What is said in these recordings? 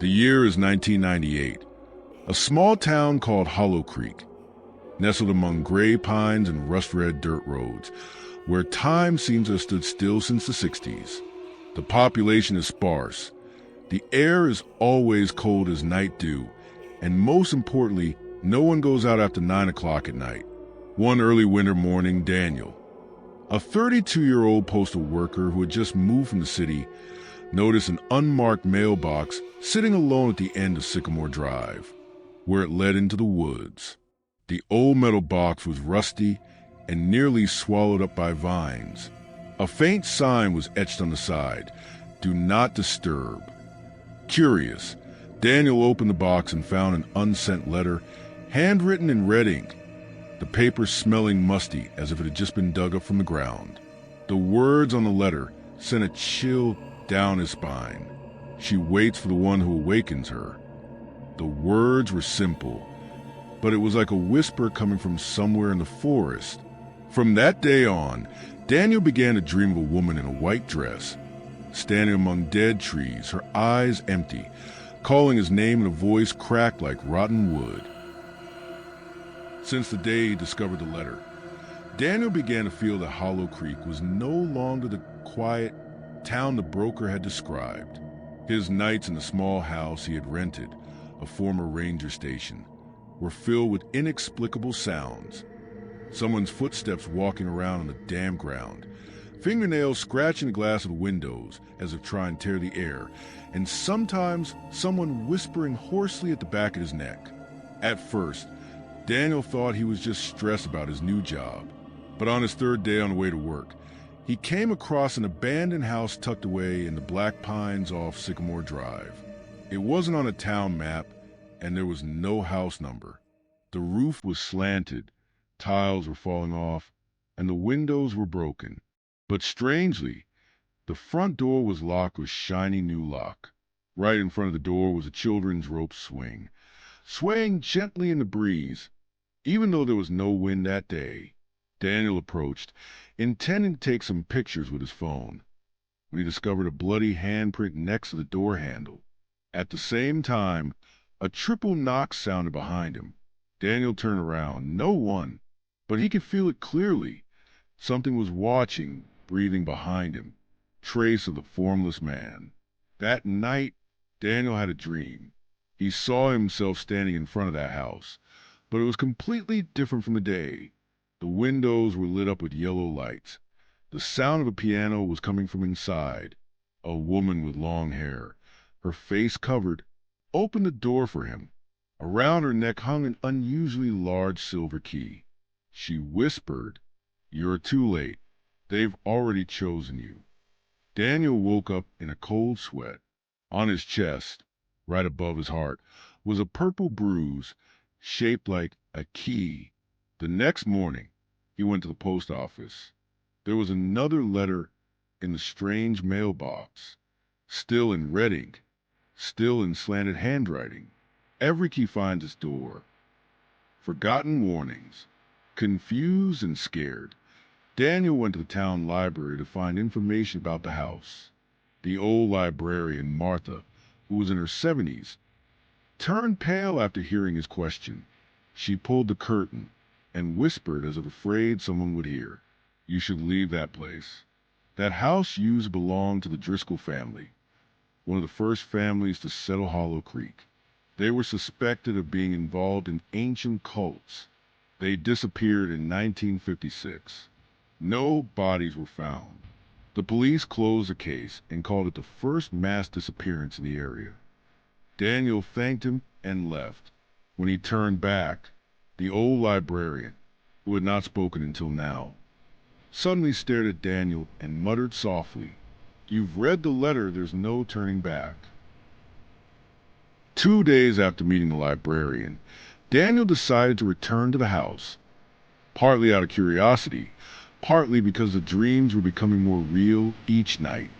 The year is 1998. A small town called Hollow Creek, nestled among gray pines and rust-red dirt roads, where time seems to have stood still since the 60s. The population is sparse. The air is always cold as night dew, and most importantly, no one goes out after 9 o'clock at night. One early winter morning, Daniel, a 32-year-old postal worker who had just moved from the city, noticed an unmarked mailbox sitting alone at the end of Sycamore Drive, where it led into the woods. The old metal box was rusty and nearly swallowed up by vines. A faint sign was etched on the side, "Do not disturb." Curious, Daniel opened the box and found an unsent letter, handwritten in red ink, the paper smelling musty as if it had just been dug up from the ground. The words on the letter sent a chill down his spine. She waits for the one who awakens her. The words were simple, but it was like a whisper coming from somewhere in the forest. From that day on, Daniel began to dream of a woman in a white dress, standing among dead trees, her eyes empty, calling his name in a voice cracked like rotten wood. Since the day he discovered the letter, Daniel began to feel that Hollow Creek was no longer the quiet town the broker had described. His nights in the small house he had rented, a former ranger station, were filled with inexplicable sounds. Someone's footsteps walking around on the damp ground, fingernails scratching the glass of the windows as if trying to tear the air, and sometimes someone whispering hoarsely at the back of his neck. At first, Daniel thought he was just stressed about his new job, but on his third day on the way to work, he came across an abandoned house tucked away in the black pines off Sycamore Drive. It wasn't on a town map, and there was no house number. The roof was slanted, tiles were falling off, and the windows were broken. But strangely, the front door was locked with shiny new lock. Right in front of the door was a children's rope swing, swaying gently in the breeze. Even though there was no wind that day, Daniel approached, intending to take some pictures with his phone, when he discovered a bloody handprint next to the door handle. At the same time, a triple knock sounded behind him. Daniel turned around. No one, but he could feel it clearly. Something was watching, breathing behind him, trace of the formless man. That night, Daniel had a dream. He saw himself standing in front of that house, but it was completely different from the day. The windows were lit up with yellow lights. The sound of a piano was coming from inside. A woman with long hair, her face covered, opened the door for him. Around her neck hung an unusually large silver key. She whispered, "You're too late. They've already chosen you." Daniel woke up in a cold sweat. On his chest, right above his heart, was a purple bruise shaped like a key. The next morning, he went to the post office. There was another letter in the strange mailbox, still in red ink, still in slanted handwriting. Every key finds its door. Forgotten warnings. Confused and scared, Daniel went to the town library to find information about the house. The old librarian, Martha, who was in her 70s, turned pale after hearing his question. She pulled the curtain and whispered as if afraid someone would hear, "You should leave that place. That house used to belong to the Driscoll family, one of the first families to settle Hollow Creek. They were suspected of being involved in ancient cults. They disappeared in 1956. No bodies were found. The police closed the case and called it the first mass disappearance in the area." Daniel thanked him and left. When he turned back, the old librarian, who had not spoken until now, suddenly stared at Daniel and muttered softly, "You've read the letter. There's no turning back." 2 days after meeting the librarian, Daniel decided to return to the house, partly out of curiosity, partly because the dreams were becoming more real each night.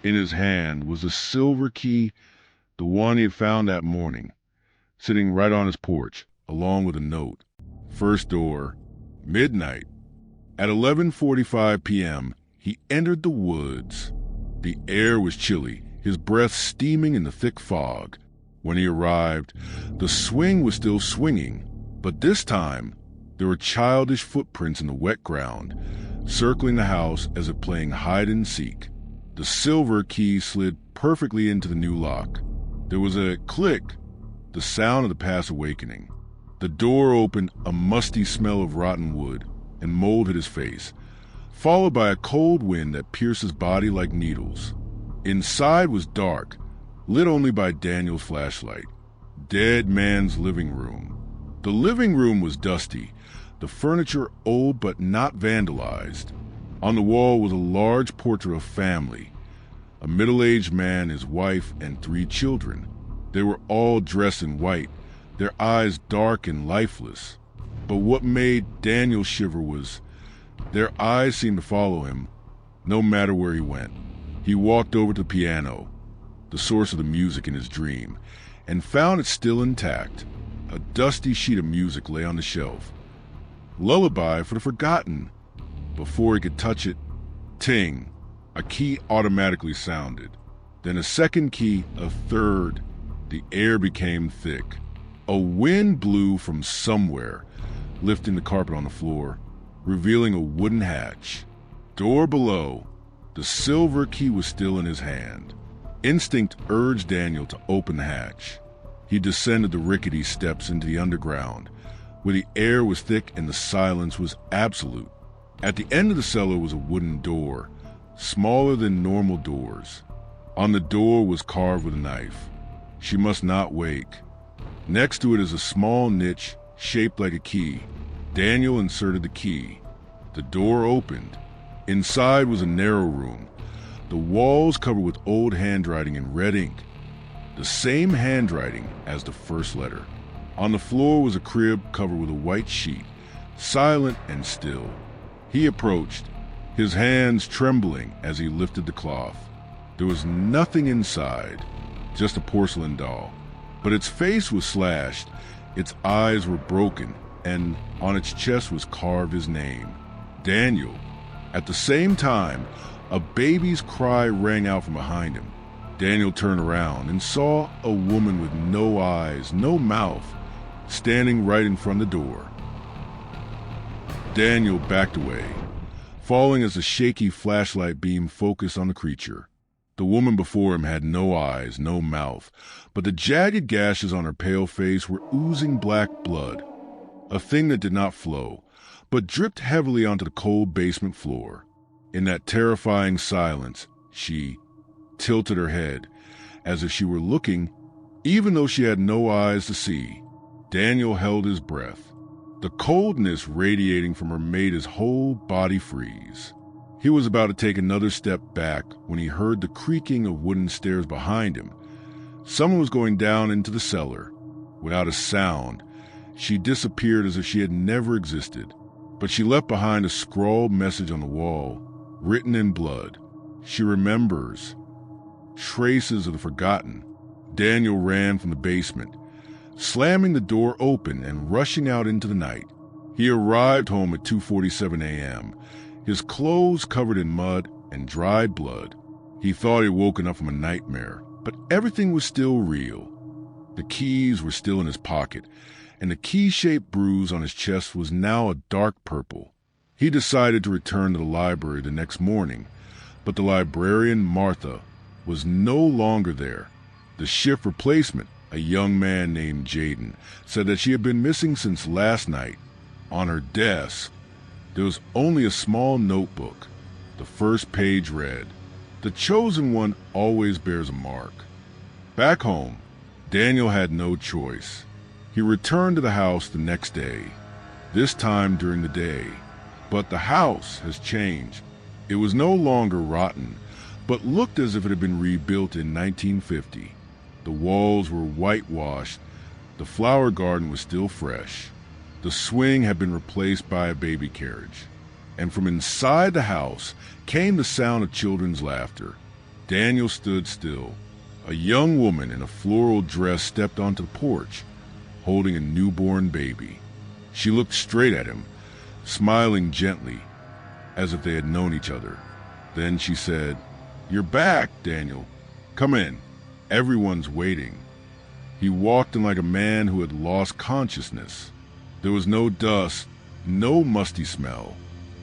In his hand was a silver key, the one he had found that morning, sitting right on his porch, along with a note. First door, midnight. At 11:45 p.m., he entered the woods. The air was chilly, his breath steaming in the thick fog. When he arrived, the swing was still swinging, but this time there were childish footprints in the wet ground, circling the house as if playing hide and seek. The silver key slid perfectly into the new lock. There was a click, the sound of the past awakening. The door opened, a musty smell of rotten wood and mold hit his face, followed by a cold wind that pierced his body like needles. Inside was dark, lit only by Daniel's flashlight. Dead man's living room. The living room was dusty, the furniture old but not vandalized. On the wall was a large portrait of family, a middle-aged man, his wife, and 3 children. They were all dressed in white, their eyes dark and lifeless. But what made Daniel shiver was their eyes seemed to follow him no matter where he went. He walked over to the piano, the source of the music in his dream, and found it still intact. A dusty sheet of music lay on the shelf. Lullaby for the Forgotten. Before he could touch it, ting, a key automatically sounded. Then a second key, a third. The air became thick. A wind blew from somewhere, lifting the carpet on the floor, revealing a wooden hatch. Door below. The silver key was still in his hand. Instinct urged Daniel to open the hatch. He descended the rickety steps into the underground, where the air was thick and the silence was absolute. At the end of the cellar was a wooden door, smaller than normal doors. On the door was carved with a knife. She must not wake. Next to it is a small niche shaped like a key. Daniel inserted the key. The door opened. Inside was a narrow room, the walls covered with old handwriting in red ink, the same handwriting as the first letter. On the floor was a crib covered with a white sheet, silent and still. He approached, his hands trembling as he lifted the cloth. There was nothing inside, just a porcelain doll. But its face was slashed, its eyes were broken, and on its chest was carved his name, Daniel. At the same time, a baby's cry rang out from behind him. Daniel turned around and saw a woman with no eyes, no mouth, standing right in front of the door. Daniel backed away, falling as a shaky flashlight beam focused on the creature. The woman before him had no eyes, no mouth, but the jagged gashes on her pale face were oozing black blood, a thing that did not flow, but dripped heavily onto the cold basement floor. In that terrifying silence, she tilted her head, as if she were looking, even though she had no eyes to see. Daniel held his breath. The coldness radiating from her made his whole body freeze. He was about to take another step back when he heard the creaking of wooden stairs behind him. Someone was going down into the cellar. Without a sound, she disappeared as if she had never existed. But she left behind a scrawled message on the wall, written in blood. She remembers. Traces of the forgotten. Daniel ran from the basement, slamming the door open and rushing out into the night. He arrived home at 2:47 a.m., his clothes covered in mud and dried blood. He thought he had woken up from a nightmare, but everything was still real. The keys were still in his pocket, and the key-shaped bruise on his chest was now a dark purple. He decided to return to the library the next morning, but the librarian, Martha, was no longer there. The shift replacement, a young man named Jaden, said that she had been missing since last night. On her desk, there was only a small notebook. The first page read, "The chosen one always bears a mark." Back home, Daniel had no choice. He returned to the house the next day, this time during the day. But the house has changed. It was no longer rotten, but looked as if it had been rebuilt in 1950. The walls were whitewashed. The flower garden was still fresh. The swing had been replaced by a baby carriage. And from inside the house came the sound of children's laughter. Daniel stood still. A young woman in a floral dress stepped onto the porch, holding a newborn baby. She looked straight at him, smiling gently, as if they had known each other. Then she said, "You're back, Daniel. Come in. Everyone's waiting." He walked in like a man who had lost consciousness. There was no dust, no musty smell.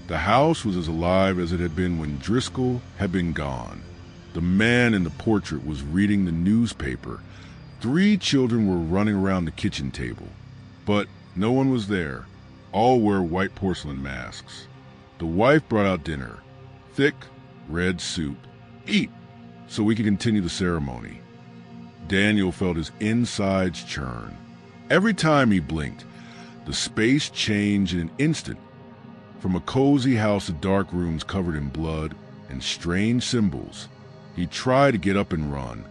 The house was as alive as it had been when Driscoll had been gone. The man in the portrait was reading the newspaper. 3 children were running around the kitchen table. But no one was there. All wore white porcelain masks. The wife brought out dinner. Thick, red soup. Eat, so we could continue the ceremony. Daniel felt his insides churn. Every time he blinked, the space changed in an instant. From a cozy house to dark rooms covered in blood and strange symbols. He tried to get up and run,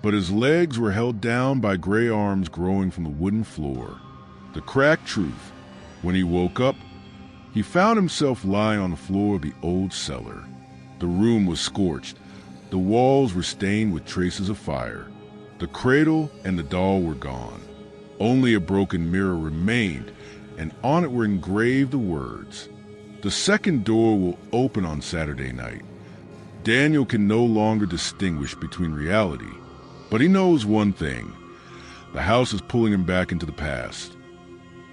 but his legs were held down by gray arms growing from the wooden floor. The cracked truth, when he woke up, he found himself lying on the floor of the old cellar. The room was scorched. The walls were stained with traces of fire. The cradle and the doll were gone. Only a broken mirror remained, and on it were engraved the words, "The second door will open on Saturday night." Daniel can no longer distinguish between reality, but he knows one thing. The house is pulling him back into the past,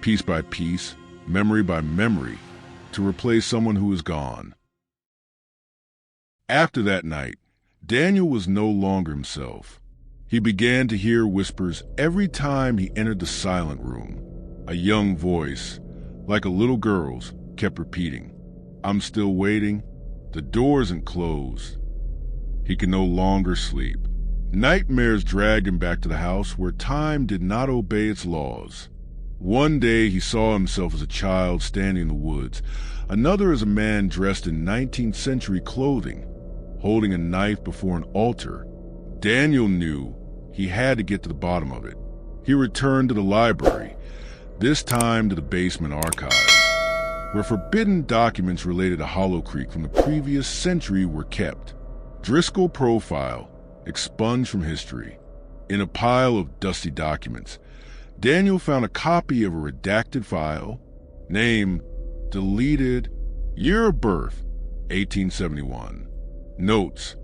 piece by piece, memory by memory, to replace someone who is gone. After that night, Daniel was no longer himself. He began to hear whispers every time he entered the silent room. A young voice, like a little girl's, kept repeating, "I'm still waiting. The door isn't closed." He could no longer sleep. Nightmares dragged him back to the house where time did not obey its laws. One day he saw himself as a child standing in the woods, another as a man dressed in 19th century clothing, holding a knife before an altar. Daniel knew he had to get to the bottom of it. He returned to the library, this time to the basement archives, where forbidden documents related to Hollow Creek from the previous century were kept. Driscoll profile, expunged from history. In a pile of dusty documents, Daniel found a copy of a redacted file, name deleted, year of birth 1871. Notes,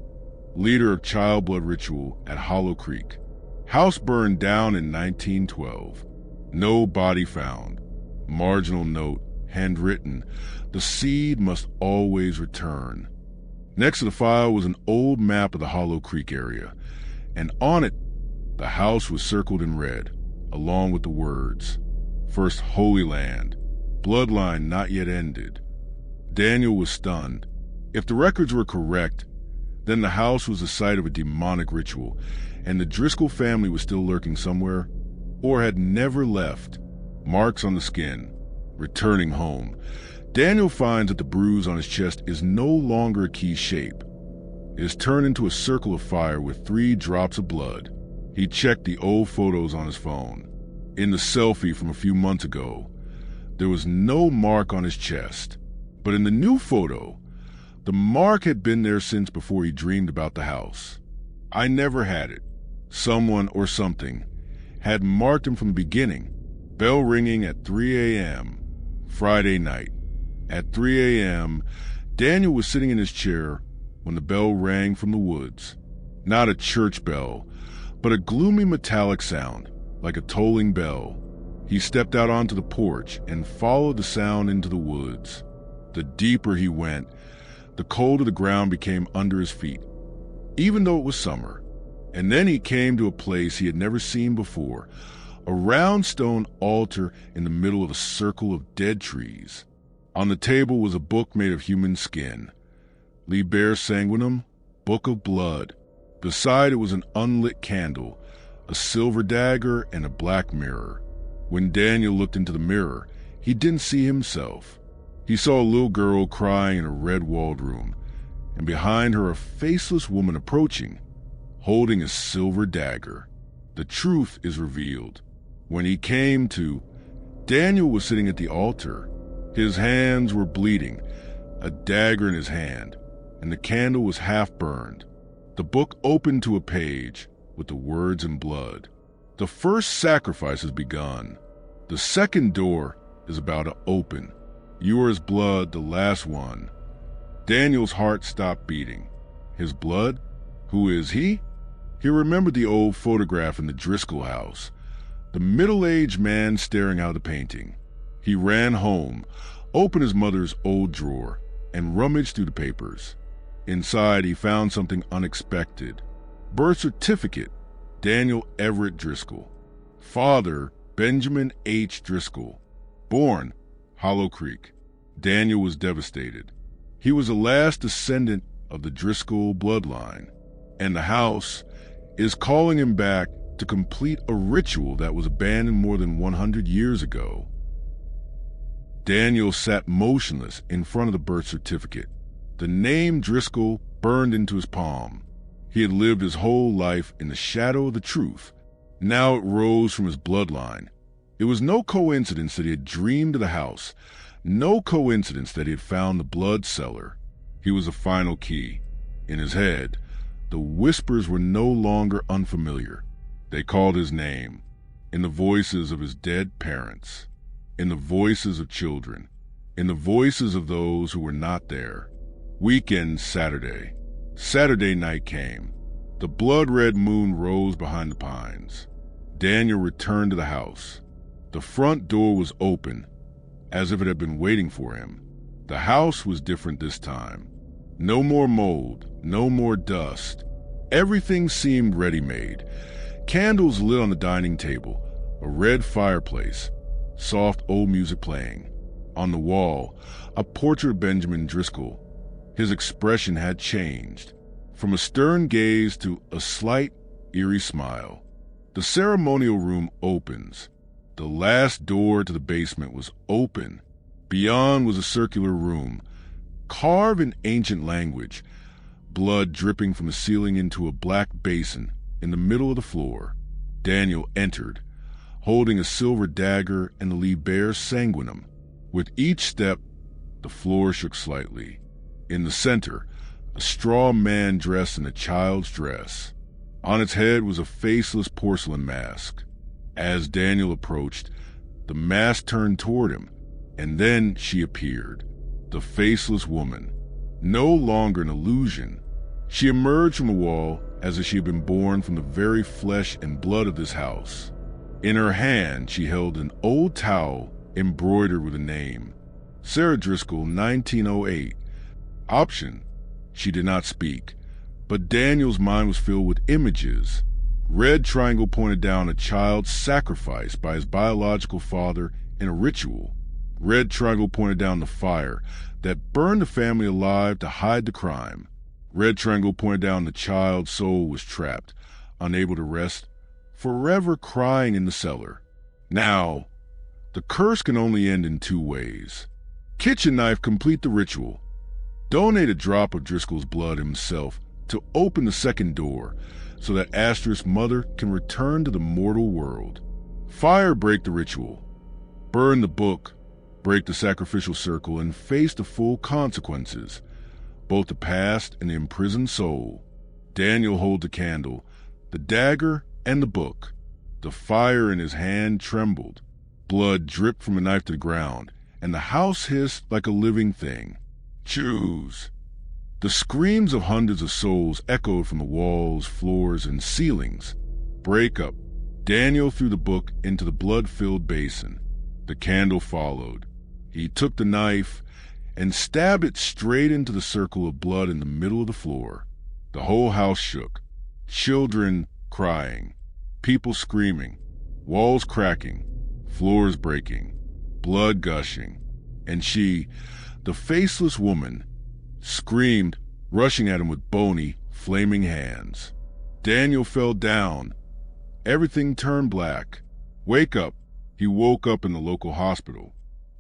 leader of child blood ritual at Hollow Creek. House burned down in 1912. No body found. Marginal note, handwritten, the seed must always return. Next to the file was an old map of the Hollow Creek area, and on it, the house was circled in red, along with the words, "First Holy Land, bloodline not yet ended." Daniel was stunned. If the records were correct, then the house was the site of a demonic ritual, and the Driscoll family was still lurking somewhere, or had never left. Marks on the skin. Returning home, Daniel finds that the bruise on his chest is no longer a key shape. It is turned into a circle of fire with 3 drops of blood. He checked the old photos on his phone. In the selfie from a few months ago, there was no mark on his chest. But in the new photo, the mark had been there since before he dreamed about the house. I never had it. Someone or something had marked him from the beginning. Bell ringing at 3 a.m. Friday night. At 3 a.m., Daniel was sitting in his chair when the bell rang from the woods. Not a church bell, but a gloomy metallic sound, like a tolling bell. He stepped out onto the porch and followed the sound into the woods. The deeper he went, the colder the ground became under his feet, even though it was summer. And then he came to a place he had never seen before, a round stone altar in the middle of a circle of dead trees. On the table was a book made of human skin, Liber Sanguinum, Book of Blood. Beside it was an unlit candle, a silver dagger, and a black mirror. When Daniel looked into the mirror, he didn't see himself. He saw a little girl crying in a red-walled room, and behind her a faceless woman approaching, holding a silver dagger. The truth is revealed. When he came to, Daniel was sitting at the altar. His hands were bleeding, a dagger in his hand, and the candle was half burned. The book opened to a page with the words in blood. The first sacrifice has begun. The second door is about to open. Yours blood, the last one. Daniel's heart stopped beating. His blood? Who is he? He remembered the old photograph in the Driscoll house, the middle-aged man staring out of the painting. He ran home, opened his mother's old drawer, and rummaged through the papers. Inside, he found something unexpected. Birth certificate, Daniel Everett Driscoll. Father, Benjamin H. Driscoll. Born, Hollow Creek. Daniel was devastated. He was the last descendant of the Driscoll bloodline, and the house is calling him back to complete a ritual that was abandoned more than 100 years ago. Daniel sat motionless in front of the birth certificate. The name Driscoll burned into his palm. He had lived his whole life in the shadow of the truth. Now it rose from his bloodline. It was no coincidence that he had dreamed of the house, no coincidence that he had found the blood cellar. He was the final key. In his head, the whispers were no longer unfamiliar. They called his name, in the voices of his dead parents, in the voices of children, in the voices of those who were not there. Weekend Saturday. Saturday night came. The blood-red moon rose behind the pines. Daniel returned to the house. The front door was open, as if it had been waiting for him. The house was different this time. No more mold, no more dust. Everything seemed ready-made. Candles lit on the dining table, a red fireplace, soft old music playing. On the wall, a portrait of Benjamin Driscoll. His expression had changed, from a stern gaze to a slight, eerie smile. The ceremonial room opens. The last door to the basement was open. Beyond was a circular room, carved in ancient language, blood dripping from the ceiling into a black basin in the middle of the floor. Daniel entered, holding a silver dagger and the Liber Sanguinum. With each step, the floor shook slightly. In the center, a straw man dressed in a child's dress. On its head was a faceless porcelain mask. As Daniel approached, the mask turned toward him, and then she appeared, the faceless woman, no longer an illusion. She emerged from the wall as if she had been born from the very flesh and blood of this house. In her hand, she held an old towel embroidered with a name, Sarah Driscoll, 1908. Option. She did not speak, but Daniel's mind was filled with images. Red triangle pointed down a child sacrificed by his biological father in a ritual. Red triangle pointed down the fire that burned the family alive to hide the crime. Red triangle pointed down the child's soul was trapped, unable to rest, forever crying in the cellar. Now, the curse can only end in two ways. Kitchen knife complete the ritual. Donate a drop of Driscoll's blood himself to open the second door so that Astra's mother can return to the mortal world. Fire break the ritual. Burn the book, break the sacrificial circle, and face the full consequences, both the past and the imprisoned soul. Daniel held the candle, the dagger, and the book. The fire in his hand trembled. Blood dripped from a knife to the ground, and the house hissed like a living thing. Choose. The screams of hundreds of souls echoed from the walls, floors, and ceilings. Break up. Daniel threw the book into the blood-filled basin. The candle followed. He took the knife and stabbed it straight into the circle of blood in the middle of the floor. The whole house shook. Children crying, people screaming, walls cracking, floors breaking, blood gushing, and she, the faceless woman, screamed, rushing at him with bony, flaming hands. Daniel fell down. Everything turned black. Wake up. He woke up in the local hospital.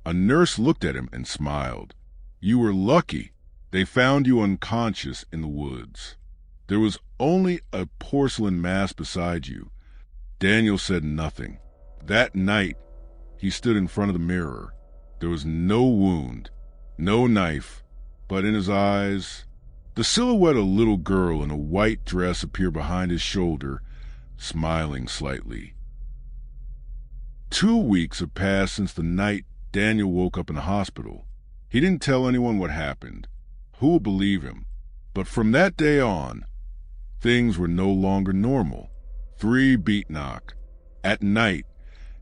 A nurse looked at him and smiled. You were lucky. They found you unconscious in the woods. There was only a porcelain mask beside you. Daniel said nothing. That night, he stood in front of the mirror. There was no wound, no knife, but in his eyes, the silhouette of a little girl in a white dress appeared behind his shoulder, smiling slightly. 2 weeks have passed since the night Daniel woke up in the hospital. He didn't tell anyone what happened. Who would believe him? But from that day on, Things were no longer normal. 3 beat knock. At night,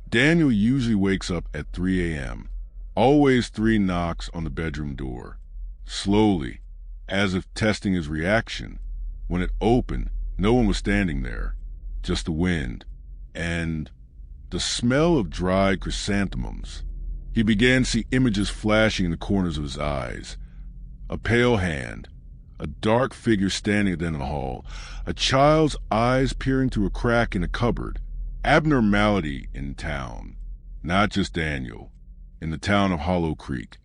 Daniel usually wakes up at 3 a.m. Always 3 knocks on the bedroom door. Slowly, as if testing his reaction. When it opened, no one was standing there. Just the wind and the smell of dried chrysanthemums. He began to see images flashing in the corners of his eyes. A pale hand, a dark figure standing at the end of the hall, a child's eyes peering through a crack in a cupboard. Abnormality in town. Not just Daniel. In the town of Hollow Creek,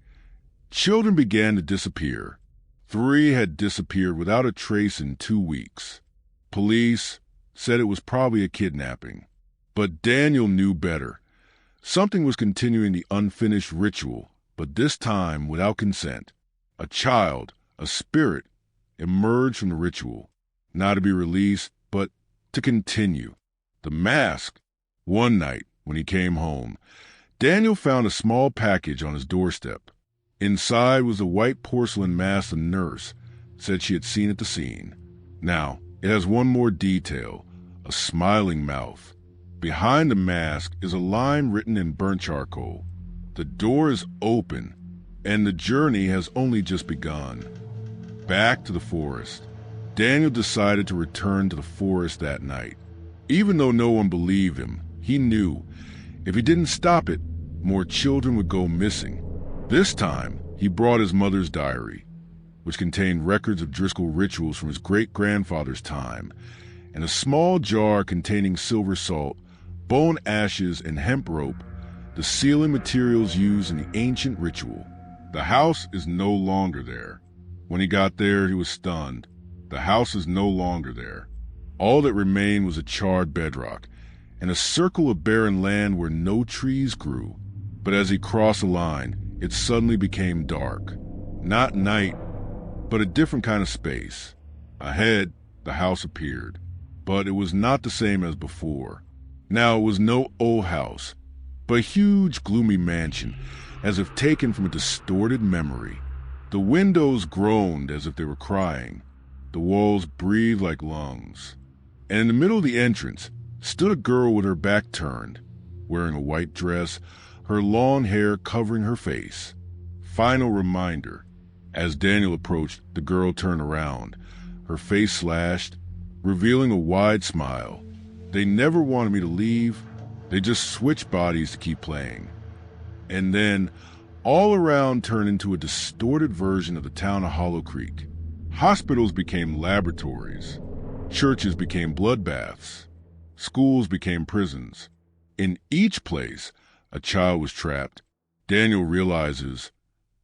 children began to disappear. 3 had disappeared without a trace in 2 weeks. Police said it was probably a kidnapping. But Daniel knew better. Something was continuing the unfinished ritual, but this time without consent. A child, a spirit, emerged from the ritual, not to be released, but to continue. The mask. One night, when he came home, Daniel found a small package on his doorstep. Inside was a white porcelain mask the nurse said she had seen at the scene. Now, it has one more detail, a smiling mouth. Behind the mask is a line written in burnt charcoal. The door is open, and the journey has only just begun. Back to the forest. Daniel decided to return to the forest that night. Even though no one believed him, he knew if he didn't stop it, more children would go missing. This time, he brought his mother's diary, which contained records of Driscoll rituals from his great-grandfather's time, and a small jar containing silver salt, bone ashes, and hemp rope, the sealing materials used in the ancient ritual. The house is no longer there. When he got there, he was stunned. The house is no longer there. All that remained was a charred bedrock, and a circle of barren land where no trees grew. But as he crossed the line, it suddenly became dark. Not night, but a different kind of space. Ahead, the house appeared, but it was not the same as before. Now it was no old house, but a huge, gloomy mansion, as if taken from a distorted memory. The windows groaned as if they were crying. The walls breathed like lungs. And in the middle of the entrance stood a girl with her back turned, wearing a white dress, her long hair covering her face. Final reminder. As Daniel approached, the girl turned around, her face slashed, revealing a wide smile. They never wanted me to leave. They just switched bodies to keep playing. And then, all around turned into a distorted version of the town of Hollow Creek. Hospitals became laboratories. Churches became bloodbaths. Schools became prisons. In each place, a child was trapped. Daniel realizes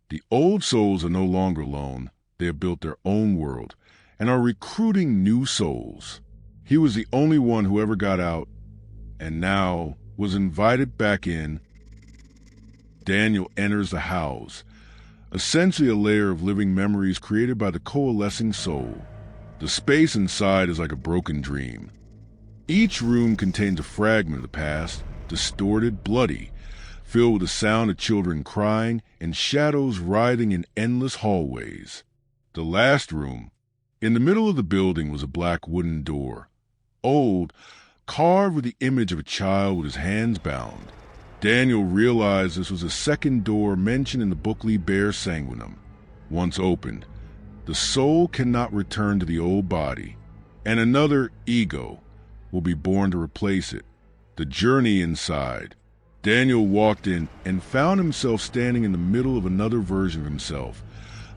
the old souls are no longer alone. They have built their own world and are recruiting new souls. He was the only one who ever got out and now was invited back in. Daniel enters the house, essentially a layer of living memories created by the coalescing soul. The space inside is like a broken dream. Each room contains a fragment of the past, distorted, bloody, filled with the sound of children crying and shadows writhing in endless hallways. The last room, in the middle of the building, was a black wooden door, old, carved with the image of a child with his hands bound. Daniel realized this was a second door mentioned in the book Liber Sanguinum. Once opened, the soul cannot return to the old body, and another ego will be born to replace it. The journey inside. Daniel walked in and found himself standing in the middle of another version of himself,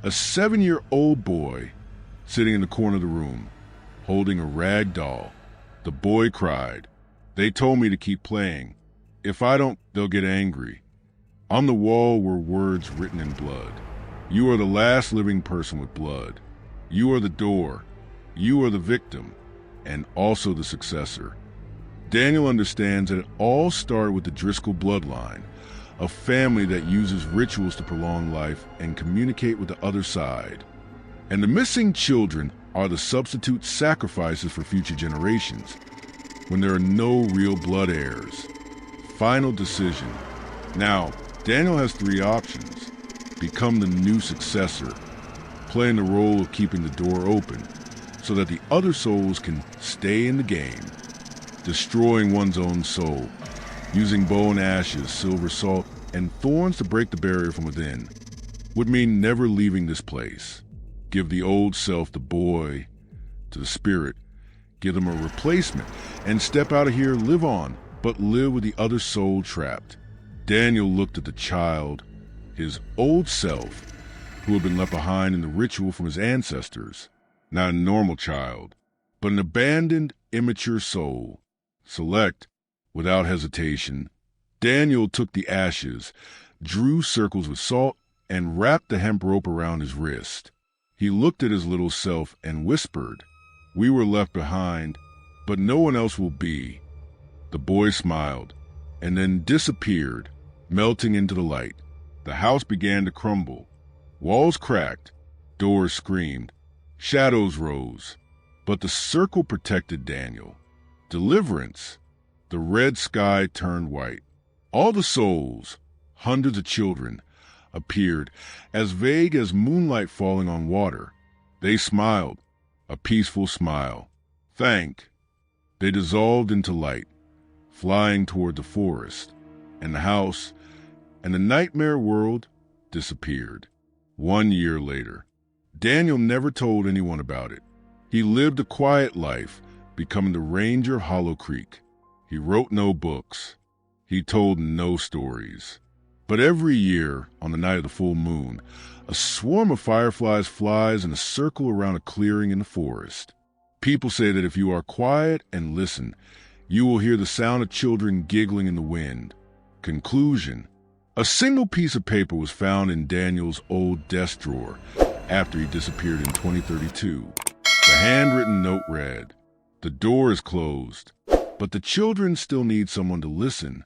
a 7-year-old boy sitting in the corner of the room, holding a rag doll. The boy cried, "They told me to keep playing. If I don't, they'll get angry." On the wall were words written in blood. "You are the last living person with blood. You are the door. You are the victim, and also the successor." Daniel understands that it all started with the Driscoll bloodline, a family that uses rituals to prolong life and communicate with the other side. And the missing children are the substitute sacrifices for future generations, when there are no real blood heirs. Final decision. Now, Daniel has 3 options. Become the new successor, playing the role of keeping the door open, so that the other souls can stay in the game. Destroying one's own soul, using bone ashes, silver salt, and thorns to break the barrier from within, would mean never leaving this place. Give the old self, the boy, to the spirit, give them a replacement, and step out of here, live on, but live with the other soul trapped. Daniel looked at the child, his old self, who had been left behind in the ritual from his ancestors. Not a normal child, but an abandoned, immature soul. Select, without hesitation, Daniel took the ashes, drew circles with salt, and wrapped the hemp rope around his wrist. He looked at his little self and whispered, "We were left behind, but no one else will be." The boy smiled, and then disappeared, melting into the light. The house began to crumble. Walls cracked, doors screamed, shadows rose. But the circle protected Daniel. Deliverance. The red sky turned white. All the souls, hundreds of children, appeared, as vague as moonlight falling on water. They smiled, a peaceful smile. Thank. They dissolved into light, flying toward the forest, and the house, and the nightmare world disappeared. 1 year later, Daniel never told anyone about it. He lived a quiet life, becoming the ranger of Hollow Creek. He wrote no books. He told no stories. But every year, on the night of the full moon, a swarm of fireflies flies in a circle around a clearing in the forest. People say that if you are quiet and listen, you will hear the sound of children giggling in the wind. Conclusion: a single piece of paper was found in Daniel's old desk drawer after he disappeared in 2032. The handwritten note read, "The door is closed, but the children still need someone to listen